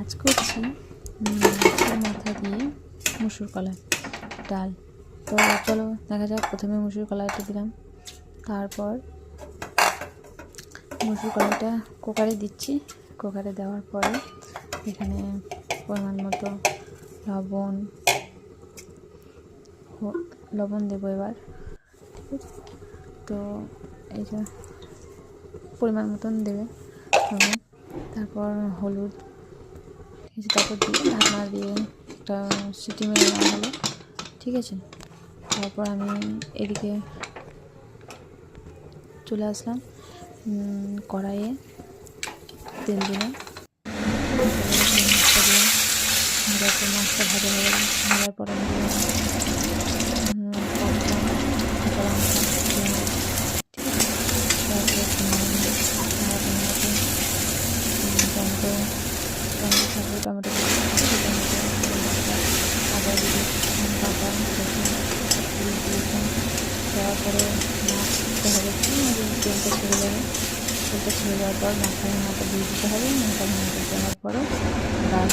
আজ করছি মাছের মাথা দিয়ে মুসুর কলাই ডাল। তো চলো দেখা যাক। প্রথমে মুসুর কলাইটা দিলাম, তারপর মুসুর কলাইটা কুকারে দিচ্ছি। কুকারে দেওয়ার পরে এখানে পরিমাণ মতো লবণ দেবো এবার। ঠিক আছে, তো এই যে পরিমাণ মতন দেবে লবণ, তারপর হলুদ, ঠিক আছে, তারপর দিয়ে ঢাকনা দিয়ে একটা সিটি মেরে নেওয়া হলো। ঠিক আছে, তারপর আমি এদিকে চলে আসলাম, কড়াইয়ে তেল দিলাম, মাছটা দিলাম, ভাজার পর মাছটা ভাজা হয়ে গেল। ভাজার পর আমি দিলাম কাঁচা লঙ্কা, পেঁয়াজ, ঠিক আছে, তারপর টমেটো থাকলে টমেটো আদা দিয়ে কাঁচা রসুন দেওয়ার পরে মাছ দিতে হবে। তেলটা ছেড়ে যাবে, তেলটা ছেড়ে যাওয়ার পর মাথা ভাঙাটা দিয়ে দিতে হবে। মাথা ভাঙাটা দেওয়ার পরে গাছ